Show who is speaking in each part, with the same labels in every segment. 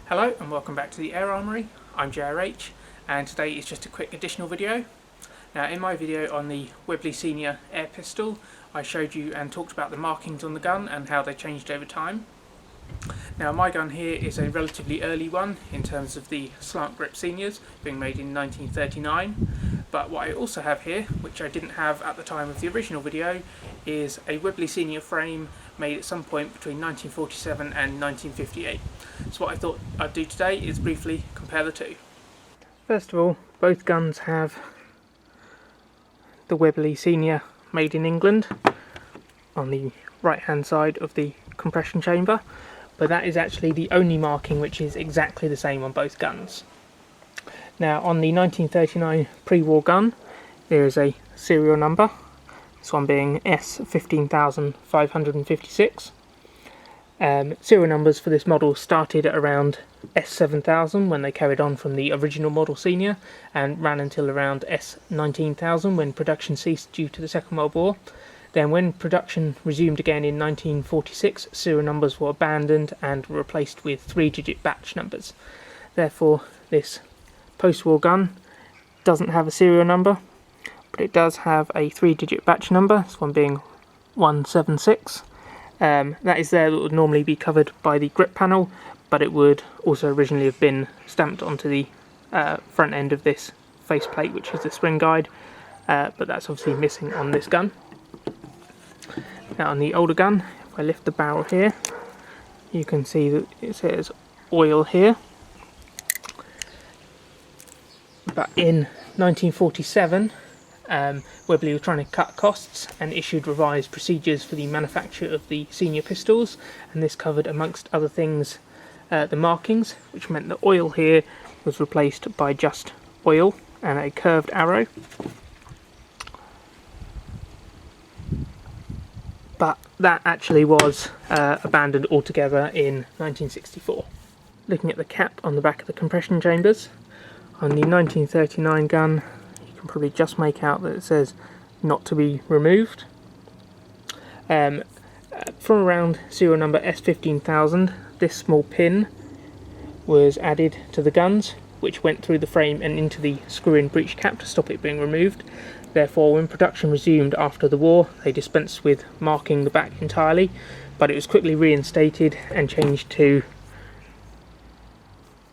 Speaker 1: Hello and welcome back to the Air Armoury. I'm JRH and today is just a quick additional video. Now in my video on the Webley Senior air pistol I showed you and talked about the markings on the gun and how they changed over time. Now my gun here is a relatively early one in terms of the slant grip seniors, being made in 1939, but what I also have here, which I didn't have at the time of the original video, is a Webley Senior frame made at some point between 1947 and 1958. So what I thought I'd do today is briefly compare the two. First of all, both guns have the Webley Senior made in England on the right hand side of the compression chamber, but that is actually the only marking which is exactly the same on both guns. Now on the 1939 pre-war gun there is a serial number, this one being S15556. Serial numbers for this model started at around S7000 when they carried on from the original model Senior and ran until around S19000 when production ceased due to the Second World War. Then when production resumed again in 1946, serial numbers were abandoned and were replaced with 3-digit batch numbers. Therefore this post-war gun doesn't have a serial number, but it does have a 3-digit batch number, this one being 176. That is there that would normally be covered by the grip panel, but it would also originally have been stamped onto the front end of this faceplate, which is the spring guide, but that's obviously missing on this gun. Now on the older gun, if I lift the barrel here, you can see that it says oil here. But in 1947, Webley were trying to cut costs and issued revised procedures for the manufacture of the Senior pistols, and this covered, amongst other things, the markings, which meant the oil here was replaced by just oil and a curved arrow. But that actually was abandoned altogether in 1964. Looking at the cap on the back of the compression chambers, on the 1939 gun you can probably just make out that it says not to be removed. From around serial number S15000 this small pin was added to the guns, which went through the frame and into the screw-in breech cap to stop it being removed. Therefore, when production resumed after the war, they dispensed with marking the back entirely, but it was quickly reinstated and changed to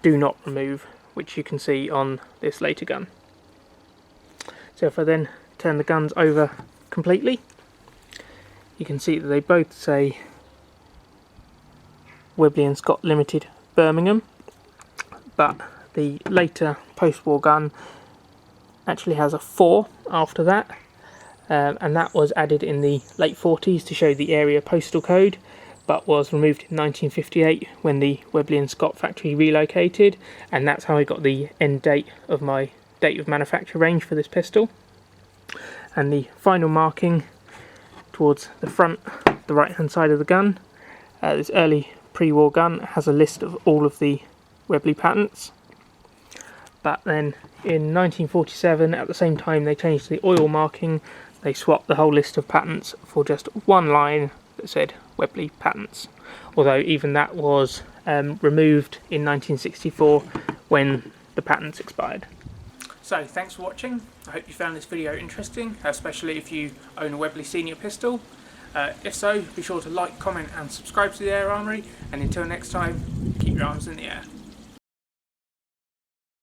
Speaker 1: do not remove, which you can see on this later gun. So if I then turn the guns over completely, you can see that they both say Webley & Scott Limited, Birmingham, but the later post-war gun actually has a 4 after that, and that was added in the late 40s to show the area postal code, but was removed in 1958 when the Webley & Scott factory relocated, and that's how I got the end date of my date of manufacture range for this pistol. And the final marking towards the front, the right hand side of the gun, this early pre-war gun has a list of all of the Webley patents. But then in 1947, at the same time they changed the oil marking, they swapped the whole list of patents for just one line that said Webley patents, although even that was removed in 1964 when the patents expired. So thanks for watching. I hope you found this video interesting, especially if you own a Webley Senior pistol. If so, be sure to like, comment and subscribe to the Air Armoury, and until next time, keep your arms in the air.